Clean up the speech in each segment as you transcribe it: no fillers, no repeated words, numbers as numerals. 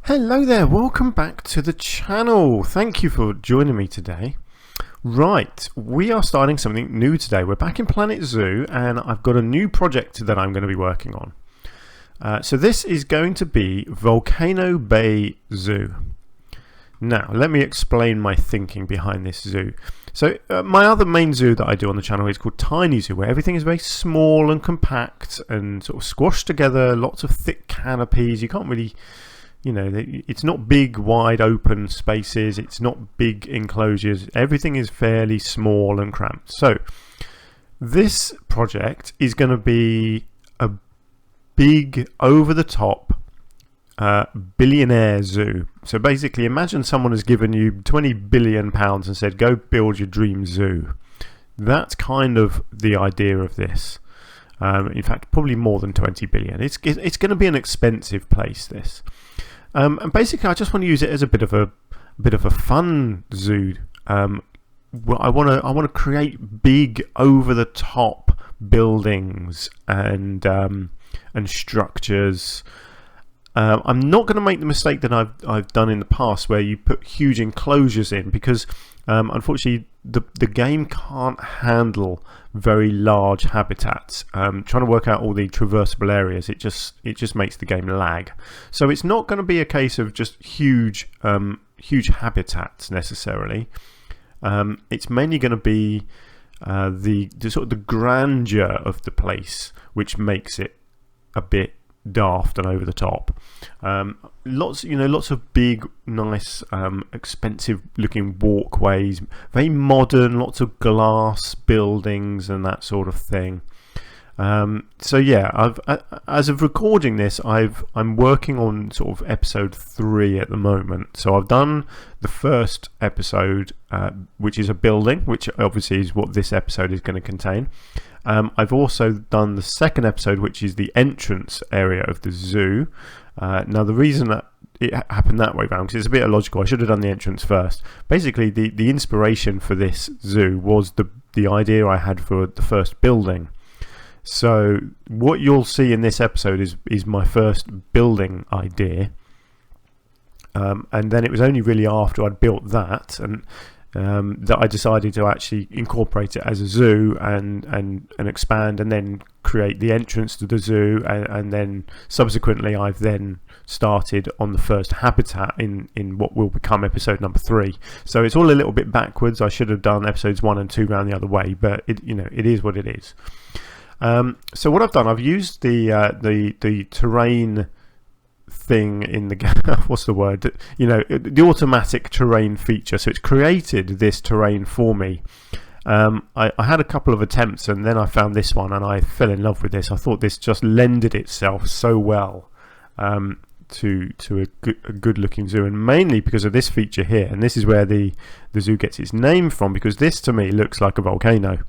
Hello there, welcome back to the channel. Thank you for joining me today. Right, we are starting something new today. We're back in Planet Zoo and I've got a new project that I'm going to be working on. So this is going to be Volcano Bay Zoo. Now, let me explain my thinking behind this zoo. So my other main zoo that I do on the channel is called Tiny Zoo, where everything is very small and compact and sort of squashed together, lots of thick canopies. You can't really... it's not big wide open spaces, it's not big enclosures, everything is fairly small and cramped. So this project is going to be a big over the top billionaire zoo. So basically imagine someone has given you £20 billion and said go build your dream zoo. That's kind of the idea of this. In fact, probably more than 20 billion. It's going to be an expensive place, this. And basically, I just want to use it as a bit of a fun zoo. I want to create big, over the top buildings and structures. I'm not going to make the mistake that I've done in the past, where you put huge enclosures in, because unfortunately the game can't handle very large habitats. Trying to work out all the traversable areas, it just makes the game lag. So it's not going to be a case of just huge habitats necessarily. It's mainly going to be the sort of the grandeur of the place which makes it a bit daft and over the top. Lots of big, nice, expensive looking walkways, very modern, lots of glass buildings and that sort of thing. So yeah, as of recording this, I'm working on sort of episode 3 at the moment. So I've done the first episode, which is a building, which obviously is what this episode is going to contain. I've also done the second episode, which is the entrance area of the zoo. Now the reason that it happened that way round, because it's a bit illogical, I should have done the entrance first. Basically the inspiration for this zoo was the idea I had for the first building. So what you'll see in this episode is my first building idea, and then it was only really after I'd built that and that I decided to actually incorporate it as a zoo and expand and then create the entrance to the zoo, and then subsequently I've then started on the first habitat in what will become episode number 3. So it's all a little bit backwards. I should have done episodes 1 and 2 round the other way, but it is what it is. So what I've done, I've used the terrain thing in the game. What's the word? The automatic terrain feature. So it's created this terrain for me. I had a couple of attempts and then I found this one and I fell in love with this. I thought this just lended itself so well to a good looking zoo, and mainly because of this feature here. And this is where the zoo gets its name from, because this to me looks like a volcano.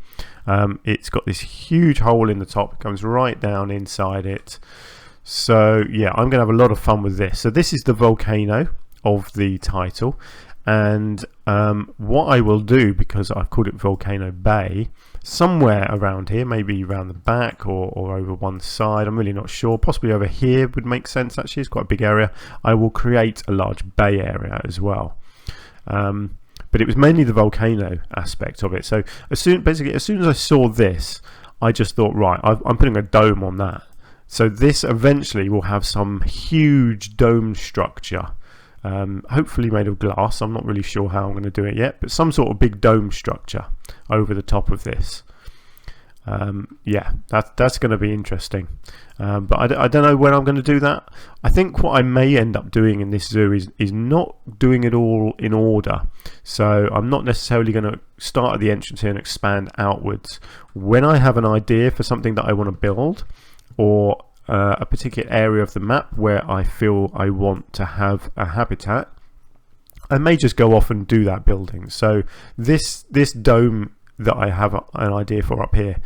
It's got this huge hole in the top, it comes right down inside it. So yeah, I'm going to have a lot of fun with this. So this is the volcano of the title, and what I will do, because I've called it Volcano Bay, somewhere around here, maybe around the back or over one side, I'm really not sure, possibly over here would make sense. Actually, it's quite a big area. I will create a large bay area as well. But it was mainly the volcano aspect of it. So as soon as I saw this, I just thought, right, I'm putting a dome on that. So this eventually will have some huge dome structure, hopefully made of glass. I'm not really sure how I'm going to do it yet, but some sort of big dome structure over the top of this. Yeah, that's going to be interesting. But I don't know when I'm going to do that. I think what I may end up doing in this zoo is not doing it all in order. So I'm not necessarily going to start at the entrance here and expand outwards. When I have an idea for something that I want to build, or a particular area of the map where I feel I want to have a habitat, I may just go off and do that building. So this dome that I have an idea for up here,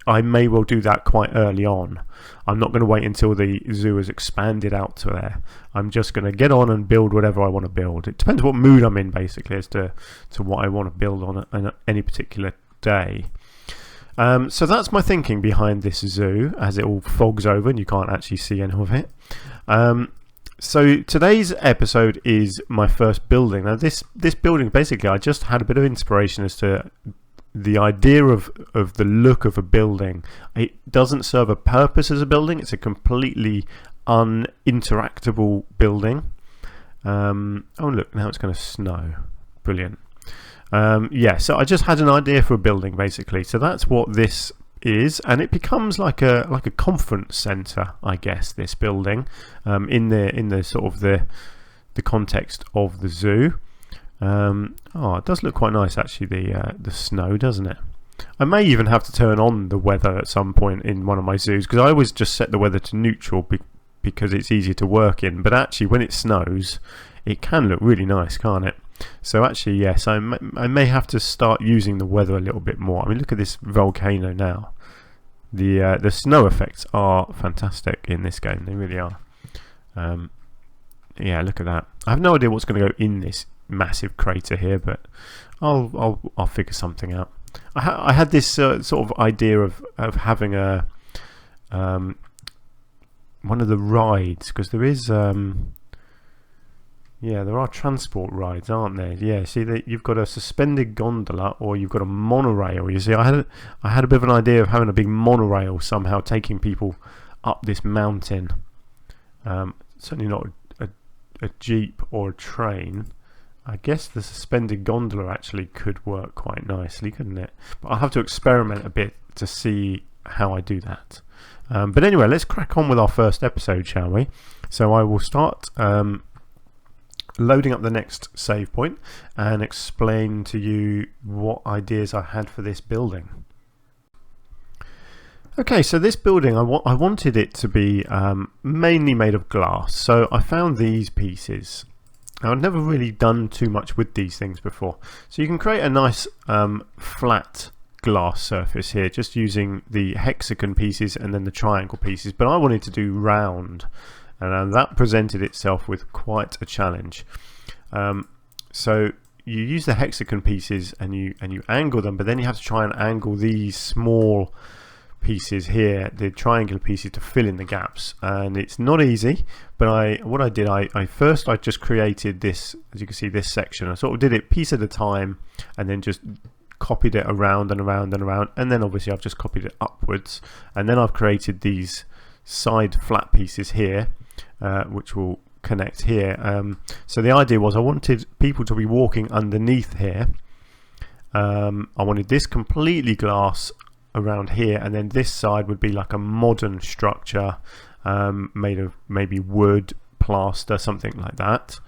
I may well do that quite early on. I'm not going to wait until the zoo has expanded out to there. I'm just going to get on and build whatever I want to build. It depends what mood I'm in, basically, as to what I want to build on any particular day. So that's my thinking behind this zoo, as it all fogs over and you can't actually see any of it. So today's episode is my first building. Now this building, basically I just had a bit of inspiration as to the idea of the look of a building. It doesn't serve a purpose as a building. It's a completely uninteractable building. Oh look, now it's going to snow. Brilliant. Yeah, so I just had an idea for a building basically. So that's what this is, and it becomes like a conference center, I guess, this building, in the sort of the context of the zoo. Oh, it does look quite nice actually, the snow, doesn't it? I may even have to turn on the weather at some point in one of my zoos, because I always just set the weather to neutral because it's easier to work in, but actually when it snows it can look really nice, can't it? So actually, yes, I may have to start using the weather a little bit more. I mean, look at this volcano now. The snow effects are fantastic in this game. They really are. Yeah, look at that. I have no idea what's going to go in this massive crater here, but I'll figure something out. I had this sort of idea of having a one of the rides, because there is yeah, there are transport rides, aren't there? Yeah, see, you've got a suspended gondola, or you've got a monorail. You see, I had a bit of an idea of having a big monorail somehow taking people up this mountain. Certainly not a jeep or a train. I guess the suspended gondola actually could work quite nicely, couldn't it? But I'll have to experiment a bit to see how I do that. But anyway, let's crack on with our first episode, shall we? So I will start loading up the next save point and explain to you what ideas I had for this building. Okay, so this building, I wanted it to be mainly made of glass, so I found these pieces. Now, I've never really done too much with these things before, so you can create a nice flat glass surface here just using the hexagon pieces and then the triangle pieces, but I wanted to do round, and that presented itself with quite a challenge. So you use the hexagon pieces and you angle them, but then you have to try and angle these small pieces here, the triangular pieces, to fill in the gaps, and it's not easy. But what I did, I first just created this, as you can see, this section. I sort of did it piece at a time and then just copied it around and around and around, and then obviously I've just copied it upwards, and then I've created these side flat pieces here, which will connect here. So the idea was I wanted people to be walking underneath here. I wanted this completely glass around here, and then this side would be like a modern structure made of maybe wood, plaster, something like that,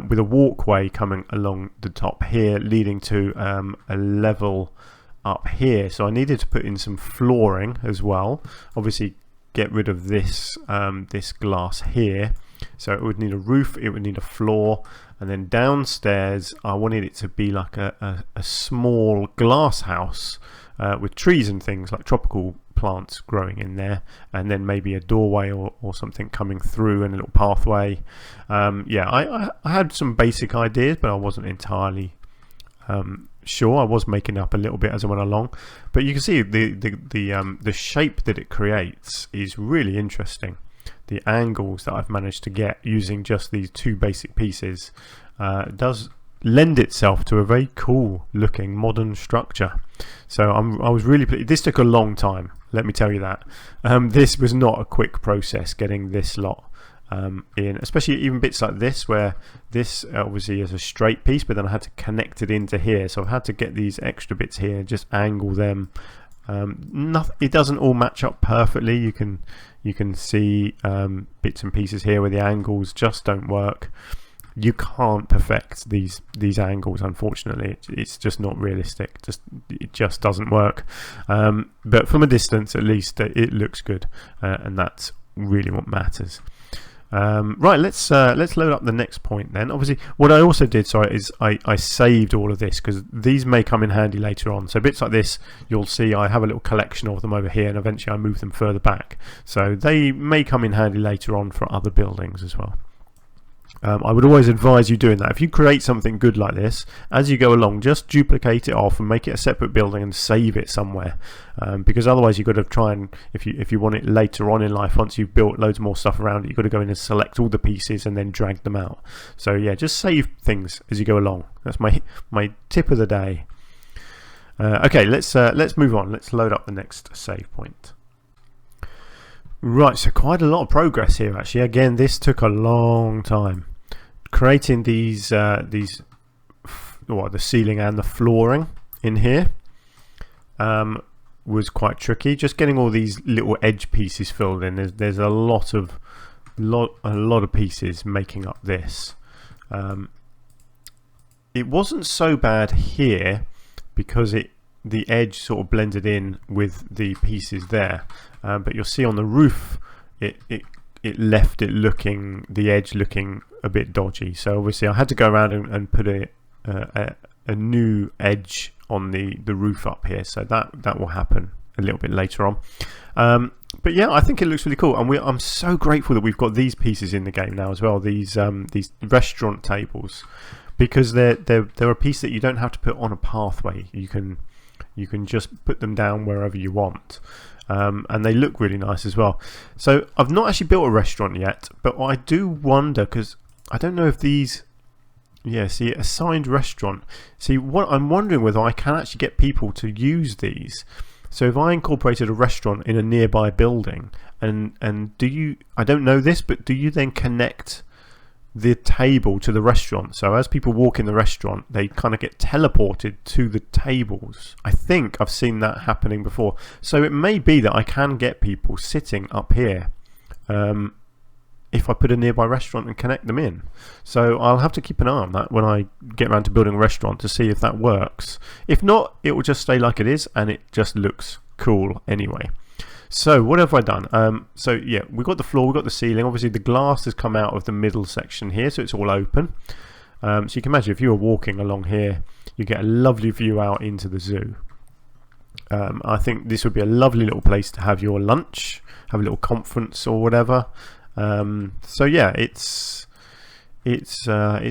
with a walkway coming along the top here leading to a level up here. So I needed to put in some flooring as well, obviously get rid of this this glass here, so it would need a roof, it would need a floor, and then downstairs I wanted it to be like a small glass house with trees and things like tropical plants growing in there, and then maybe a doorway or something coming through and a little pathway. Yeah, I had some basic ideas, but I wasn't entirely sure. I was making up a little bit as I went along, but you can see the shape that it creates is really interesting. The angles that I've managed to get using just these two basic pieces does lend itself to a very cool looking modern structure. So I was really pleased. This took a long time, let me tell you that. This was not a quick process getting this lot in, especially even bits like this, where this obviously is a straight piece, but then I had to connect it into here, so I've had to get these extra bits here and just angle them. It doesn't all match up perfectly. You can see bits and pieces here where the angles just don't work. You can't perfect these angles, unfortunately. It's just not realistic. It just doesn't work. But from a distance, at least, it looks good, and that's really what matters. Right, let's load up the next point then. Obviously, what I also did, is I saved all of this, because these may come in handy later on. So bits like this, you'll see I have a little collection of them over here, and eventually I move them further back. So they may come in handy later on for other buildings as well. I would always advise you doing that. If you create something good like this, as you go along, just duplicate it off and make it a separate building and save it somewhere, because otherwise you've got to try and, if you want it later on in life, once you've built loads more stuff around it, you've got to go in and select all the pieces and then drag them out. So yeah, just save things as you go along. That's my tip of the day. Okay, let's move on. Let's load up the next save point. Right, so quite a lot of progress here actually. Again, this took a long time. Creating the ceiling and the flooring in here was quite tricky. Just getting all these little edge pieces filled in. There's a lot of pieces making up this. It wasn't so bad here because the edge sort of blended in with the pieces there, but you'll see on the roof it left it looking, the edge looking a bit dodgy. So obviously I had to go around and put a new edge on the roof up here, so that will happen a little bit later on. But yeah, I think it looks really cool, and I'm so grateful that we've got these pieces in the game now as well, these restaurant tables, because they're a piece that you don't have to put on a pathway. You can just put them down wherever you want. And they look really nice as well. So I've not actually built a restaurant yet, but I do wonder, because I don't know if these, yeah, see, assigned restaurant, see, what I'm wondering whether I can actually get people to use these. So if I incorporated a restaurant in a nearby building, and do you, I don't know this, but do you then connect the table to the restaurant? So as people walk in the restaurant, they kind of get teleported to the tables. I think I've seen that happening before. So it may be that I can get people sitting up here if I put a nearby restaurant and connect them in. So I'll have to keep an eye on that when I get around to building a restaurant to see if that works. If not, it will just stay like it is, and it just looks cool anyway. So what have I done? So yeah, we've got the floor, we've got the ceiling. Obviously the glass has come out of the middle section here, so it's all open. So you can imagine if you were walking along here, you get a lovely view out into the zoo. I think this would be a lovely little place to have your lunch, have a little conference or whatever. So yeah, it's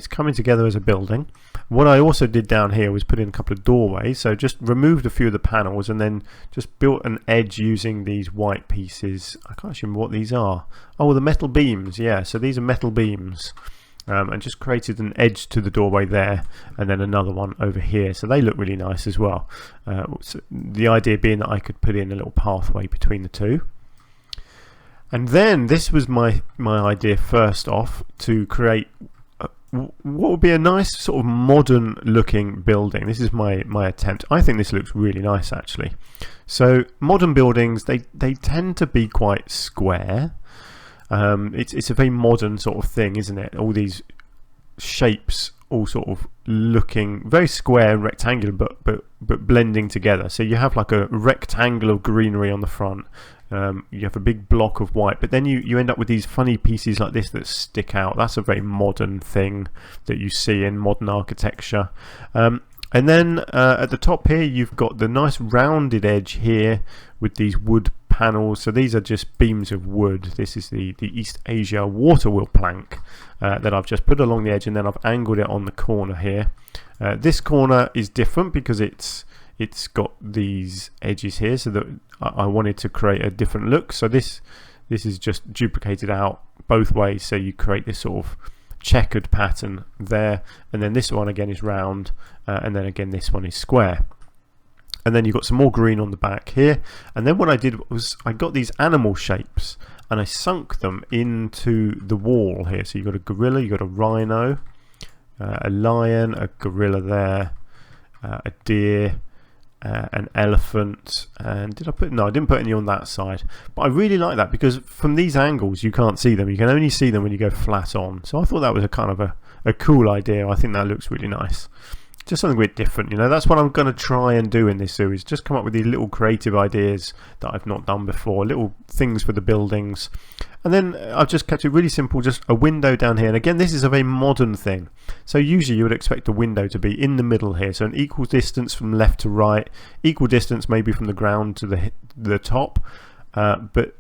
coming together as a building. What I also did down here was put in a couple of doorways, so just removed a few of the panels and then just built an edge using these white pieces. I can't remember what these are. Oh, the metal beams, yeah, so these are metal beams. And just created an edge to the doorway there, and then another one over here, so they look really nice as well. So the idea being that I could put in a little pathway between the two. And then this was my idea first off, to create what would be a nice sort of modern looking building. This is my attempt. I think this looks really nice actually. So modern buildings, they tend to be quite square. It's a very modern sort of thing, isn't it? All these shapes all sort of looking very square and rectangular, but blending together. So you have like a rectangle of greenery on the front. You have a big block of white, but then you end up with these funny pieces like this that stick out. That's a very modern thing that you see in modern architecture. And then at the top here, you've got the nice rounded edge here with these wood panels. So these are just beams of wood. This is the East Asia water wheel plank that I've just put along the edge, and then I've angled it on the corner here. This corner is different because it's got these edges here, so that I wanted to create a different look. So this is just duplicated out both ways, so you create this sort of checkered pattern there, and then this one again is round, and then again this one is square. And then you've got some more green on the back here, and then what I did was I got these animal shapes and I sunk them into the wall here. So you've got a gorilla, you've got a rhino, a lion, a gorilla there, a deer, an elephant, and did I put, no, I didn't put any on that side, but I really like that because from these angles you can't see them. You can only see them when you go flat on. So I thought that was a kind of a cool idea. I think that looks really nice. Just something a bit different, you know. That's what I'm going to try and do in this series, just come up with these little creative ideas that I've not done before, little things for the buildings. And then I've just kept it really simple, just a window down here. And again, this is a very modern thing. So usually you would expect a window to be in the middle here, so an equal distance from left to right, equal distance maybe from the ground to the top. But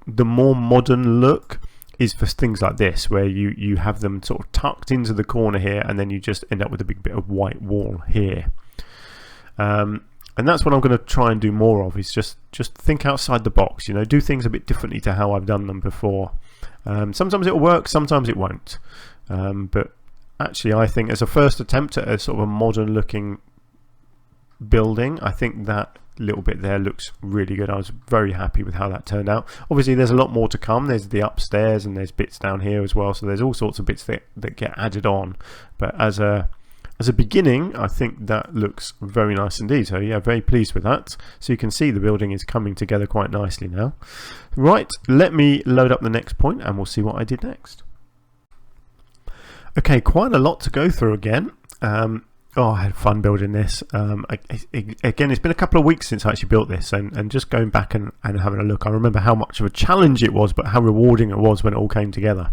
the more modern look is for things like this, where you have them sort of tucked into the corner here, and then you just end up with a big bit of white wall here. And that's what I'm going to try and do more of, is just think outside the box, you know, do things a bit differently to how I've done them before. Sometimes it'll work, sometimes it won't. But actually, I think as a first attempt at a sort of a modern looking building, I think that little bit there looks really good. I was very happy with how that turned out. Obviously there's a lot more to come. There's the upstairs and there's bits down here as well, so there's all sorts of bits that get added on, but as a beginning, I think that looks very nice indeed. So yeah, very pleased with that. So you can see the building is coming together quite nicely now. Right, let me load up the next point and we'll see what I did next. Okay, quite a lot to go through again. I had fun building this. Again, it's been a couple of weeks since I actually built this, and just going back and having a look, I remember how much of a challenge it was, but how rewarding it was when it all came together.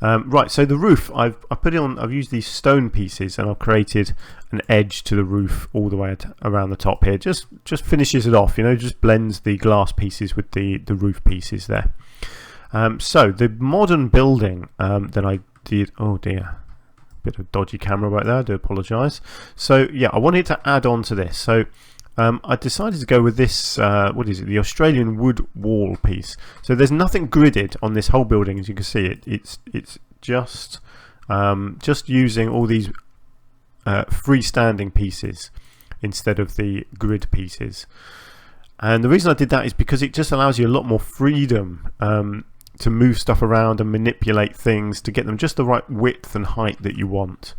Right, so the roof, I've put it on. I've used these stone pieces, and I've created an edge to the roof all the way around the top here. Just finishes it off, you know, just blends the glass pieces with the roof pieces there. So the modern building that I did, oh dear, bit of dodgy camera right there, I do apologise. So yeah, I wanted to add on to this. So I decided to go with this, what is it, the Australian wood wall piece. So there's nothing gridded on this whole building, as you can see. It's just using all these freestanding pieces instead of the grid pieces. And the reason I did that is because it just allows you a lot more freedom to move stuff around and manipulate things to get them just the right width and height that you want.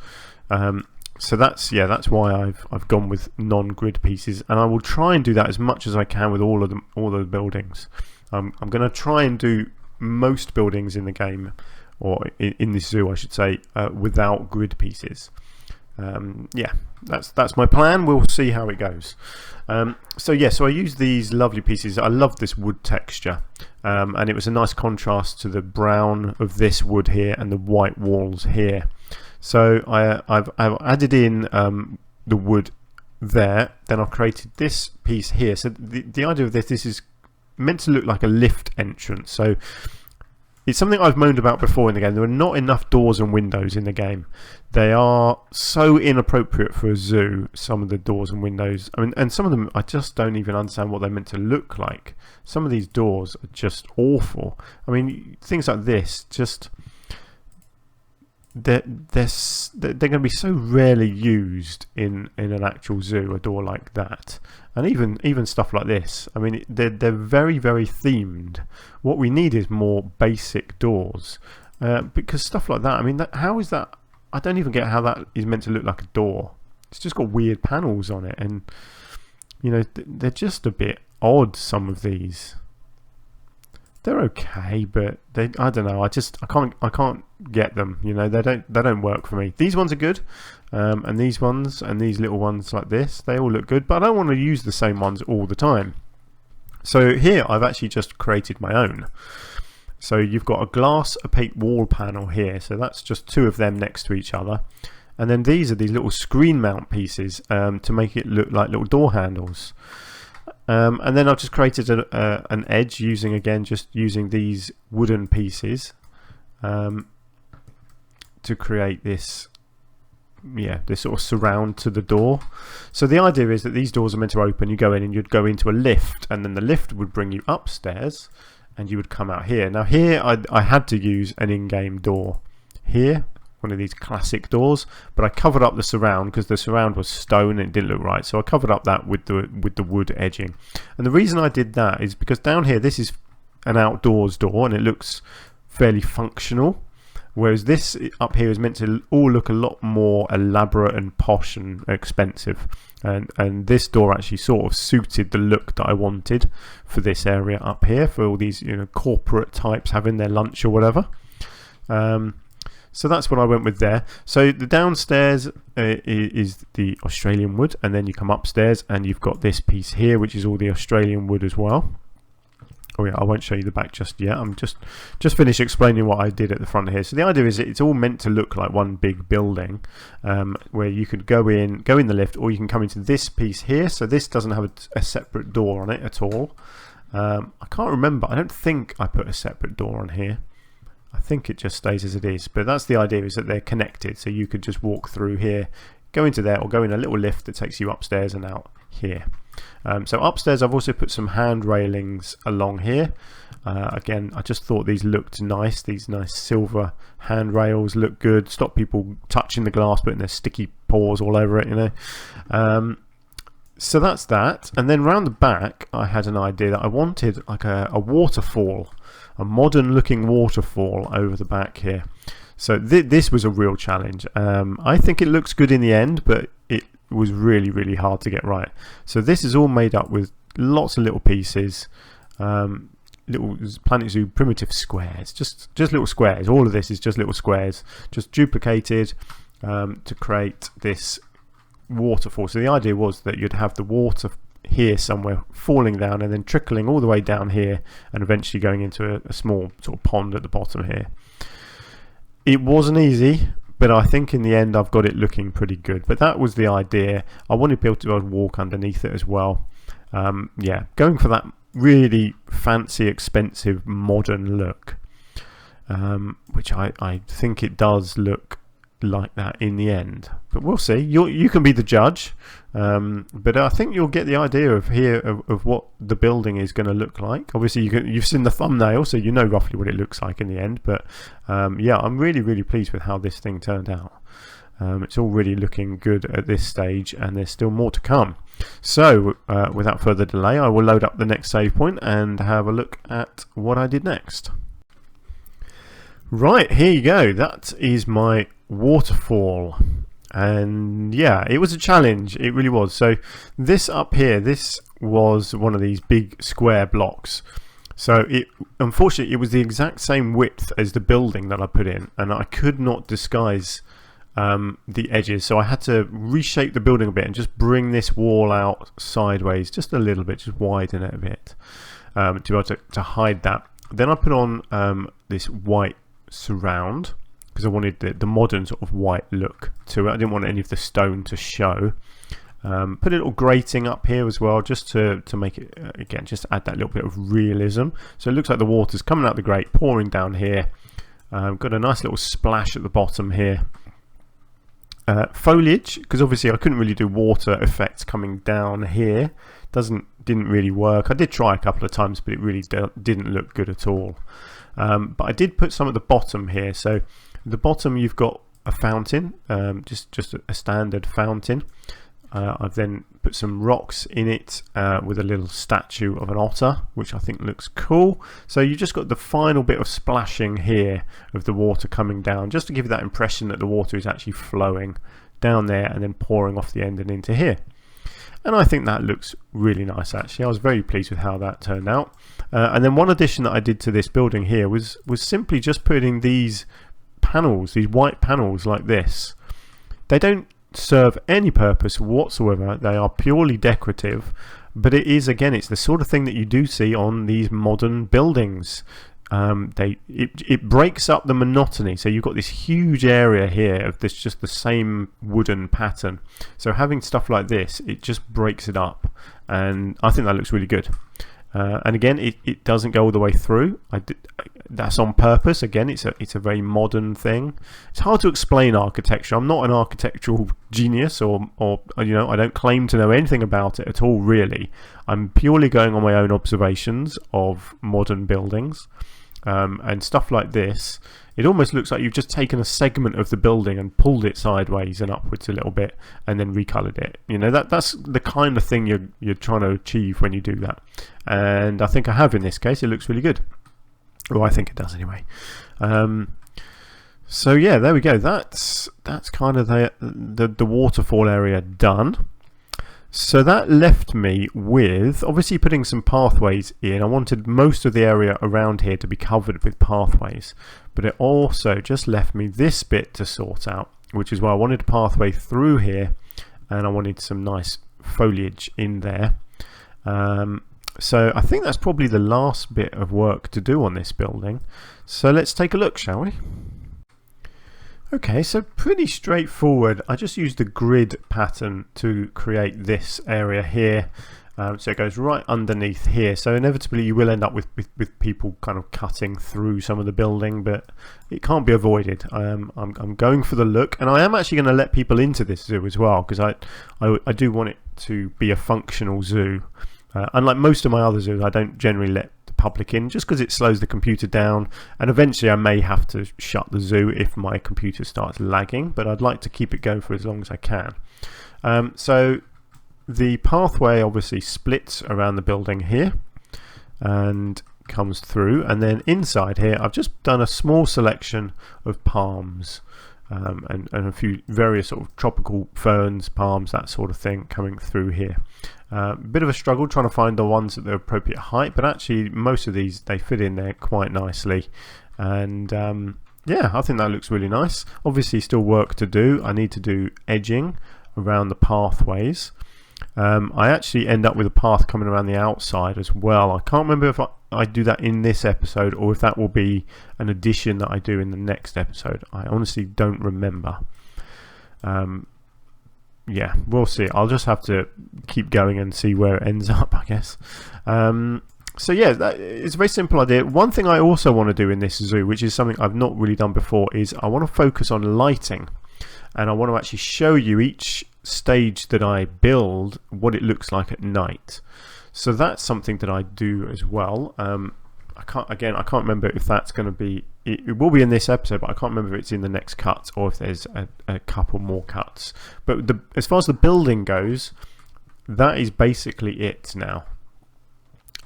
So that's why I've gone with non-grid pieces, and I will try and do that as much as I can with all of the buildings. I'm going to try and do most buildings in the game, or in this zoo I should say, without grid pieces. Yeah, that's my plan. We'll see how it goes. So I used these lovely pieces. I love this wood texture, and it was a nice contrast to the brown of this wood here and the white walls here. So I've added in the wood there. Then I've created this piece here. So the idea of this is meant to look like a lift entrance. So it's something I've moaned about before in the game. There are not enough doors and windows in the game. They are so inappropriate for a zoo, some of the doors and windows. I mean, and some of them, I just don't even understand what they're meant to look like. Some of these doors are just awful. I mean, things like this, just they're going to be so rarely used in an actual zoo, a door like that. And even stuff like this, I mean, they're very, very themed. What we need is more basic doors, because stuff like that, I mean, how is that? I don't even get how that is meant to look like a door. It's just got weird panels on it, and you know, they're just a bit odd, some of these. They're okay, but I don't know, I can't get them, you know. They don't work for me. These ones are good, and these ones and these little ones like this, they all look good, but I don't want to use the same ones all the time. So here I've actually just created my own. So you've got a glass opaque wall panel here, so that's just two of them next to each other, and then these are these little screen mount pieces to make it look like little door handles. And then I've just created an edge using these wooden pieces to create this sort of surround to the door. So the idea is that these doors are meant to open, you go in and you'd go into a lift, and then the lift would bring you upstairs and you would come out here. Now here I had to use an in-game door here, one of these classic doors, but I covered up the surround because the surround was stone and it didn't look right, so I covered up that with the wood edging. And the reason I did that is because down here this is an outdoors door and it looks fairly functional, whereas this up here is meant to all look a lot more elaborate and posh and expensive, and this door actually sort of suited the look that I wanted for this area up here, for all these, you know, corporate types having their lunch or whatever. So that's what I went with there. So the downstairs is the Australian wood, and then you come upstairs and you've got this piece here which is all the Australian wood as well. Oh yeah, I won't show you the back just yet. I'm just finished explaining what I did at the front here. So the idea is that it's all meant to look like one big building, where you could go in the lift, or you can come into this piece here. So this doesn't have a separate door on it at all. I can't remember. I don't think I put a separate door on here. I think it just stays as it is, but that's the idea, is that they're connected, so you could just walk through here, go into there, or go in a little lift that takes you upstairs and out here. So upstairs I've also put some hand railings along here. Again, I just thought these looked nice. These nice silver handrails look good, stop people touching the glass, putting their sticky paws all over it, you know. So that's that. And then round the back I had an idea that I wanted like a waterfall, a modern looking waterfall over the back here. So this was a real challenge. I think it looks good in the end, but it was really hard to get right. So this is all made up with lots of little pieces, little Planet Zoo primitive squares, just little squares. All of this is just little squares, just duplicated to create this waterfall. So the idea was that you'd have the water here somewhere falling down and then trickling all the way down here and eventually going into a small sort of pond at the bottom here. It wasn't easy, but I think in the end I've got it looking pretty good. But that was the idea. I wanted people to be able to walk underneath it as well. Yeah, going for that really fancy, expensive, modern look, which I think it does look like that in the end, but we'll see. You can be the judge, but I think you'll get the idea of what the building is going to look like. Obviously you've seen the thumbnail, so you know roughly what it looks like in the end, but yeah, I'm really pleased with how this thing turned out. It's all really looking good at this stage, and there's still more to come. So without further delay, I will load up the next save point and have a look at what I did next. Right, here you go. That is my waterfall, and yeah, it was a challenge. It really was. So this up here, this was one of these big square blocks. So unfortunately, it was the exact same width as the building that I put in, and I could not disguise the edges, so I had to reshape the building a bit and just bring this wall out sideways just a little bit, just widen it a bit to be able to hide that. Then I put on this white surround because I wanted the modern sort of white look to it. I didn't want any of the stone to show. Put a little grating up here as well, just to make it again, just add that little bit of realism. So it looks like the water's coming out the grate, pouring down here. Got a nice little splash at the bottom here. Foliage, because obviously I couldn't really do water effects coming down here. Didn't really work. I did try a couple of times, but it really didn't look good at all. But I did put some at the bottom here. So at the bottom you've got a fountain, just a standard fountain. I've then put some rocks in it with a little statue of an otter, which I think looks cool. So you just got the final bit of splashing here of the water coming down, just to give you that impression that the water is actually flowing down there and then pouring off the end and into here. And I think that looks really nice actually. I was very pleased with how that turned out. And then one addition that I did to this building here was simply just putting these panels, these white panels like this. They don't serve any purpose whatsoever. They are purely decorative, but it is, again, it's the sort of thing that you do see on these modern buildings. It breaks up the monotony. So you've got this huge area here of this just the same wooden pattern. So having stuff like this, it just breaks it up, and I think that looks really good. And again, it doesn't go all the way through. That's on purpose. Again, it's a very modern thing. It's hard to explain architecture. I'm not an architectural genius, or you know, I don't claim to know anything about it at all, really. I'm purely going on my own observations of modern buildings, and stuff like this. It almost looks like you've just taken a segment of the building and pulled it sideways and upwards a little bit, and then recolored it. You know, that's the kind of thing you're trying to achieve when you do that. And I think I have in this case. It looks really good. Well, I think it does anyway. So yeah, there we go. That's kind of the waterfall area done. So that left me with obviously putting some pathways in. I wanted most of the area around here to be covered with pathways, but it also just left me this bit to sort out, which is why I wanted a pathway through here, and I wanted some nice foliage in there. So I think that's probably the last bit of work to do on this building. So let's take a look, shall we? Okay, so pretty straightforward. I just used the grid pattern to create this area here. So it goes right underneath here. So inevitably you will end up with people kind of cutting through some of the building, but it can't be avoided. I'm going for the look, and I am actually going to let people into this zoo as well, because I do want it to be a functional zoo. Unlike most of my other zoos, I don't generally let the public in, just because it slows the computer down, and eventually I may have to shut the zoo if my computer starts lagging, but I'd like to keep it going for as long as I can. So the pathway obviously splits around the building here and comes through, and then inside here I've just done a small selection of palms, and a few various sort of tropical ferns, palms, that sort of thing coming through here. Bit of a struggle trying to find the ones at the appropriate height, but actually most of these, they fit in there quite nicely, and yeah, I think that looks really nice. Obviously still work to do. I need to do edging around the pathways. I actually end up with a path coming around the outside as well. I can't remember if I do that in this episode or if that will be an addition that I do in the next episode. I honestly don't remember. Yeah, we'll see. I'll just have to keep going and see where it ends up, I guess. So yeah, it's a very simple idea. One thing I also want to do in this zoo, which is something I've not really done before, is I want to focus on lighting, and I want to actually show you each stage that I build what it looks like at night. So that's something that I do as well. I can't remember if that's going to be, it will be in this episode, but I can't remember if it's in the next cut or if there's a couple more cuts. But as far as the building goes, that is basically it now,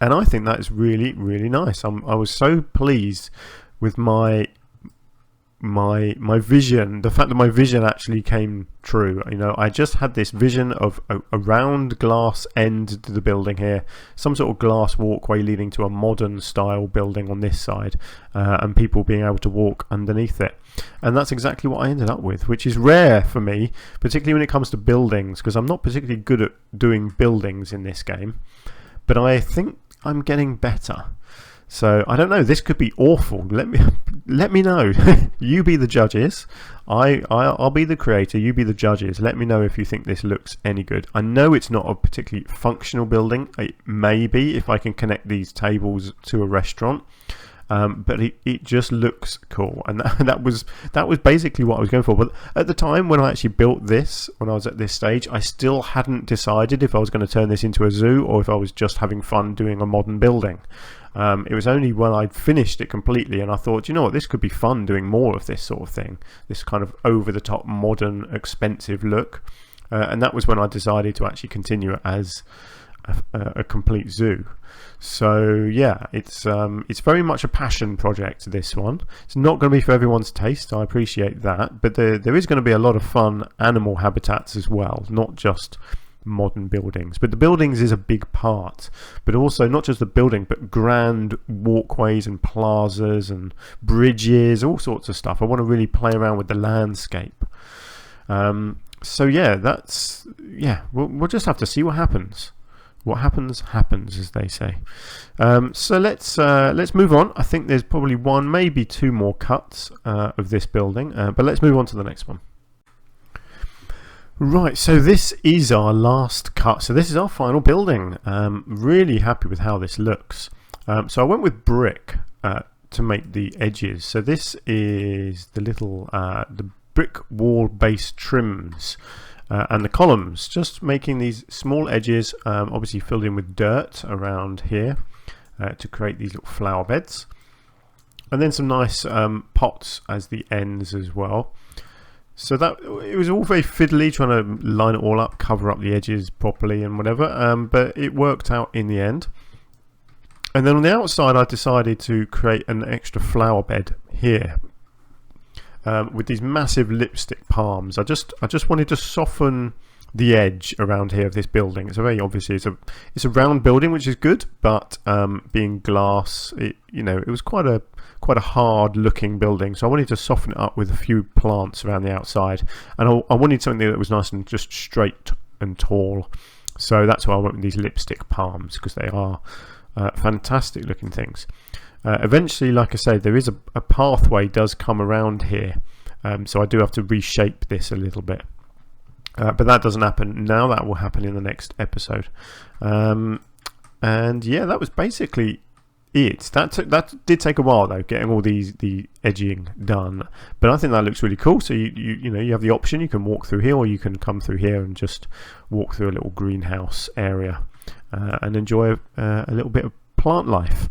and I think that is really, really nice. I was so pleased with my vision, the fact that my vision actually came true. You know, I just had this vision of a round glass end to the building here, some sort of glass walkway leading to a modern style building on this side, and people being able to walk underneath it. And that's exactly what I ended up with, which is rare for me, particularly when it comes to buildings, because I'm not particularly good at doing buildings in this game, but I think I'm getting better. So I don't know, this could be awful. Let me know. You be the judges. I'll be the creator, you be the judges. Let me know if you think this looks any good. I know it's not a particularly functional building. It may be if I can connect these tables to a restaurant, but it just looks cool, and that was basically what I was going for. But at the time when I actually built this, when I was at this stage, I still hadn't decided if I was going to turn this into a zoo or if I was just having fun doing a modern building. It was only when I'd finished it completely and I thought, you know what, this could be fun doing more of this sort of thing, this kind of over-the-top modern expensive look, and that was when I decided to actually continue it as a complete zoo. So yeah, it's very much a passion project, this one. It's not going to be for everyone's taste, I appreciate that, but there is going to be a lot of fun animal habitats as well, not just modern buildings. But the buildings is a big part, but also not just the building, but grand walkways and plazas and bridges, all sorts of stuff. I want to really play around with the landscape. So yeah, we'll just have to see what happens. What happens, as they say. So let's move on. I think there's probably one, maybe two more cuts of this building, but let's move on to the next one. Right, so this is our last cut. So this is our final building. Really happy with how this looks. So I went with brick to make the edges. So this is the little the brick wall base trims and the columns. Just making these small edges, obviously filled in with dirt around here to create these little flower beds. And then some nice pots as the ends as well. So that it was all very fiddly, trying to line it all up, cover up the edges properly and whatever, but it worked out in the end. And then on the outside I decided to create an extra flower bed here with these massive lipstick palms. I just wanted to soften the edge around here of this building. It's a very obviously it's a round building, which is good, but being glass, it was quite a hard looking building, so I wanted to soften it up with a few plants around the outside, and I wanted something that was nice and just straight and tall. So that's why I went with these lipstick palms, because they are fantastic looking things. Eventually, like I say, there is a pathway does come around here, so I do have to reshape this a little bit. But that doesn't happen now. That will happen in the next episode. And yeah, that was basically it. That did take a while though, getting all the edging done. But I think that looks really cool. So you have the option. You can walk through here, or you can come through here and just walk through a little greenhouse area and enjoy a little bit of plant life.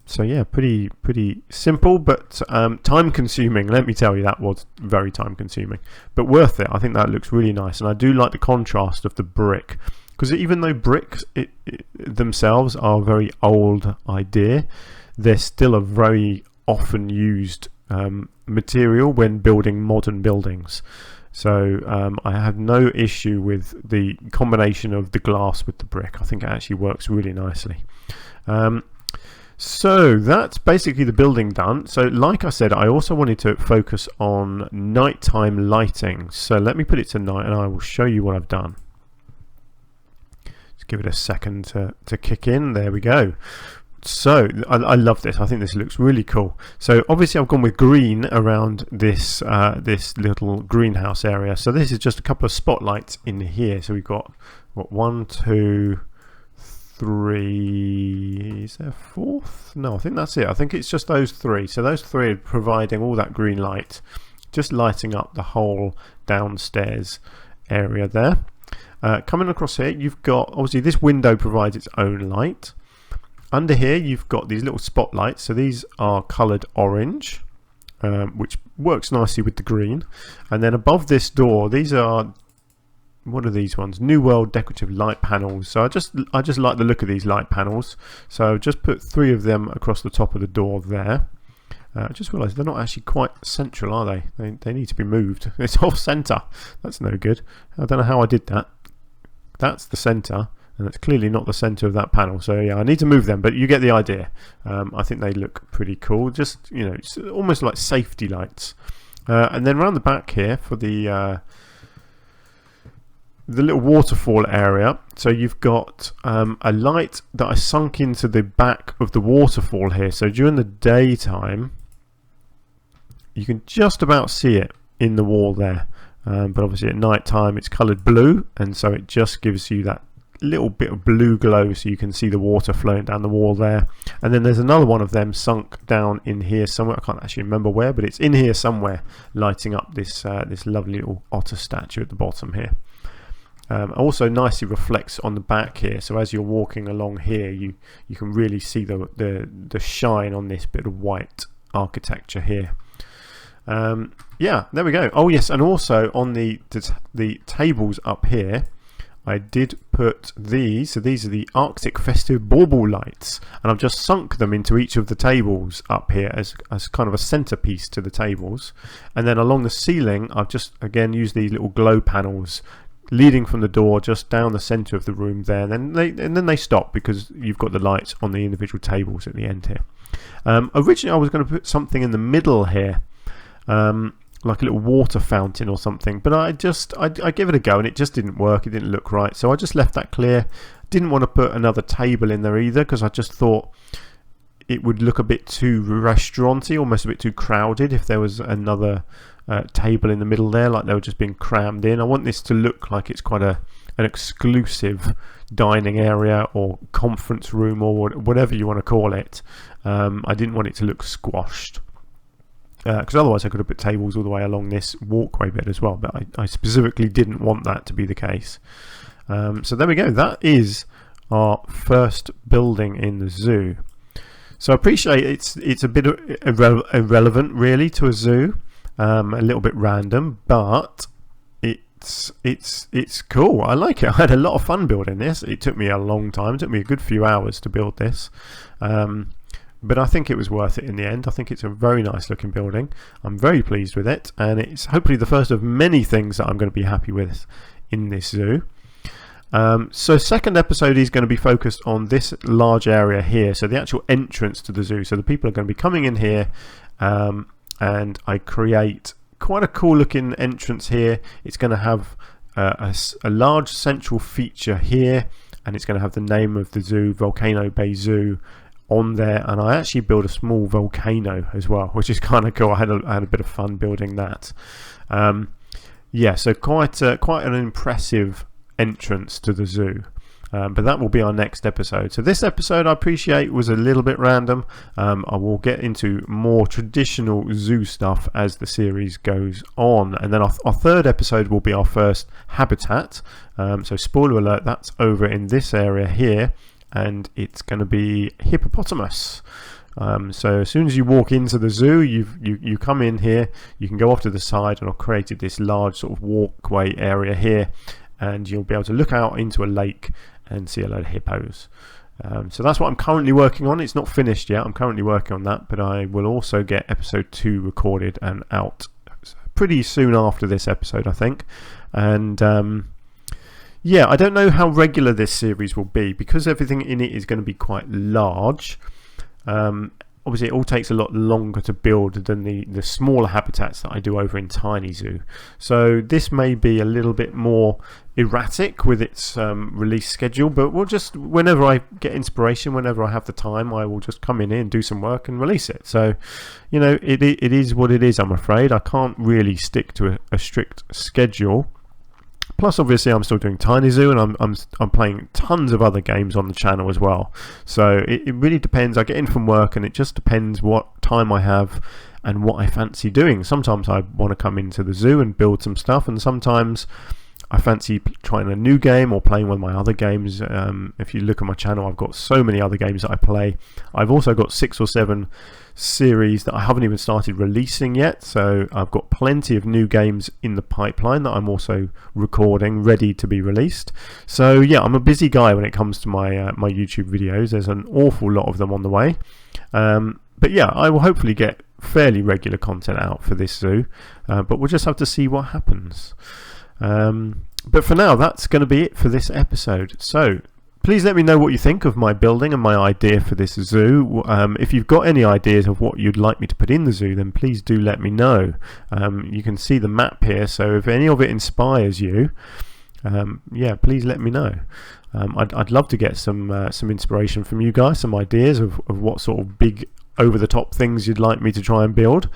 So yeah, pretty simple, but time consuming. Let me tell you, that was very time consuming, but worth it. I think that looks really nice, and I do like the contrast of the brick, because even though bricks themselves are a very old idea, they're still a very often used material when building modern buildings. So I have no issue with the combination of the glass with the brick. I think it actually works really nicely. So that's basically the building done. So like I said, I also wanted to focus on nighttime lighting. So let me put it to night and I will show you what I've done. Just give it a second to kick in. There we go. So I love this. I think this looks really cool. So obviously I've gone with green around this this little greenhouse area. So this is just a couple of spotlights in here. So we've got what, 1, 2, 3, is there a fourth? No, I think that's it. I think it's just those three. So those three are providing all that green light, just lighting up the whole downstairs area there. Coming across here, you've got, obviously this window provides its own light. Under here you've got these little spotlights. So these are coloured orange, which works nicely with the green. And then above this door, these are, what are these ones? New World decorative light panels. So I just like the look of these light panels. So I've just put 3 of them across the top of the door there. I just realised they're not actually quite central, are they? They need to be moved. It's off centre. That's no good. I don't know how I did that. That's the centre, and it's clearly not the centre of that panel. So yeah, I need to move them, but you get the idea. I think they look pretty cool. Just, you know, it's almost like safety lights. And then around the back here for the little waterfall area, so you've got a light that I sunk into the back of the waterfall here. So during the daytime you can just about see it in the wall there, but obviously at night time it's coloured blue, and so it just gives you that little bit of blue glow, so you can see the water flowing down the wall there. And then there's another one of them sunk down in here somewhere. I can't actually remember where, but it's in here somewhere, lighting up this this lovely little otter statue at the bottom here. Also nicely reflects on the back here, so as you're walking along here you can really see the shine on this bit of white architecture here. Yeah, there we go. Oh yes, and also on the tables up here I did put these. So these are the Arctic festive bauble lights, and I've just sunk them into each of the tables up here as kind of a centerpiece to the tables. And then along the ceiling I've just again used these little glow panels leading from the door just down the center of the room there, and then they stop because you've got the lights on the individual tables at the end here. Originally I was going to put something in the middle here, like a little water fountain or something, but I gave it a go and it just didn't work. It didn't look right, so I just left that clear. Didn't want to put another table in there either, because I just thought it would look a bit too restauranty, almost a bit too crowded if there was another table in the middle there, like they were just being crammed in. I want this to look like it's quite an exclusive dining area or conference room or whatever you want to call it. I didn't want it to look squashed, because otherwise I could have put tables all the way along this walkway bit as well, but I specifically didn't want that to be the case. So there we go. That is our first building in the zoo. So I appreciate it's a bit irrelevant really to a zoo. A little bit random, but it's cool. I like it. I had a lot of fun building this. It took me a long time. It took me a good few hours to build this, but I think it was worth it in the end. I think it's a very nice looking building. I'm very pleased with it, and it's hopefully the first of many things that I'm going to be happy with in this zoo. So second episode is going to be focused on this large area here, so the actual entrance to the zoo. So the people are going to be coming in here, and I create quite a cool looking entrance here. It's going to have a large central feature here, and it's going to have the name of the zoo, Volcano Bay Zoo, on there. And I actually built a small volcano as well, which is kind of cool. I had a bit of fun building that. Yeah, so quite an impressive entrance to the zoo. But that will be our next episode. So this episode, I appreciate, was a little bit random. I will get into more traditional zoo stuff as the series goes on. And then our third episode will be our first habitat. So spoiler alert, that's over in this area here. And it's going to be hippopotamus. So as soon as you walk into the zoo, you come in here, you can go off to the side, and I've created this large sort of walkway area here, and you'll be able to look out into a lake and see a load of hippos. So that's what I'm currently working on. It's not finished yet. I'm currently working on that, but I will also get episode 2 recorded and out pretty soon after this episode, I think. And yeah, I don't know how regular this series will be because everything in it is going to be quite large. Obviously it all takes a lot longer to build than the smaller habitats that I do over in Tiny Zoo, so this may be a little bit more erratic with its release schedule, but we'll just, whenever I get inspiration, whenever I have the time, I will just come in here and do some work and release it. So you know, it is what it is. I'm afraid I can't really stick to a strict schedule. Plus, obviously, I'm still doing Tiny Zoo, and I'm playing tons of other games on the channel as well. So it really depends. I get in from work, and it just depends what time I have and what I fancy doing. Sometimes I want to come into the zoo and build some stuff, and sometimes I fancy trying a new game or playing one of my other games. If you look at my channel, I've got so many other games that I play. I've also got 6 or 7 series that I haven't even started releasing yet, so I've got plenty of new games in the pipeline that I'm also recording, ready to be released. So yeah, I'm a busy guy when it comes to my my YouTube videos. There's an awful lot of them on the way, but yeah, I will hopefully get fairly regular content out for this zoo, but we'll just have to see what happens. But for now, that's going to be it for this episode. So please let me know what you think of my building and my idea for this zoo. If you've got any ideas of what you'd like me to put in the zoo, then please do let me know. You can see the map here, so if any of it inspires you, yeah, please let me know. I'd love to get some inspiration from you guys, some ideas of what sort of big over-the-top things you'd like me to try and build.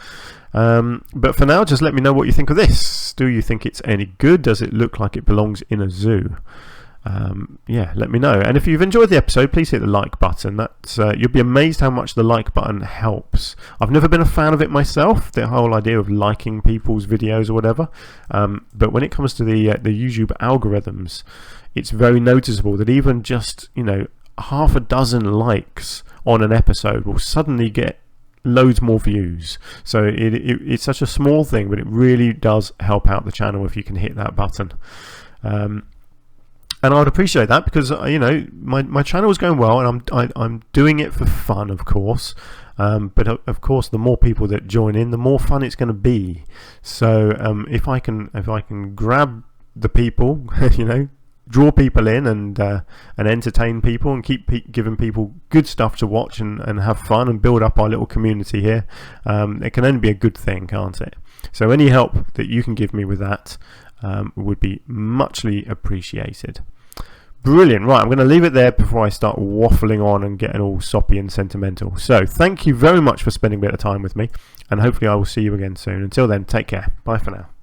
But for now, just let me know what you think of this. Do you think it's any good? Does it look like it belongs in a zoo? Yeah, let me know. And if you've enjoyed the episode, please hit the like button. That's you'll be amazed how much the like button helps. I've never been a fan of it myself, the whole idea of liking people's videos or whatever, but when it comes to the YouTube algorithms, it's very noticeable that even just, you know, half a dozen likes on an episode will suddenly get loads more views. So it's such a small thing, but it really does help out the channel if you can hit that button. And I would appreciate that because you know, my channel is going well, and I'm doing it for fun, of course. But of course, the more people that join in, the more fun it's going to be. So if I can grab the people, you know, draw people in and entertain people and keep giving people good stuff to watch and have fun and build up our little community here, it can only be a good thing, can't it? So any help that you can give me with that would be muchly appreciated. Brilliant. Right, I'm going to leave it there before I start waffling on and getting all soppy and sentimental. So thank you very much for spending a bit of time with me, and hopefully I will see you again soon. Until then, take care. Bye for now.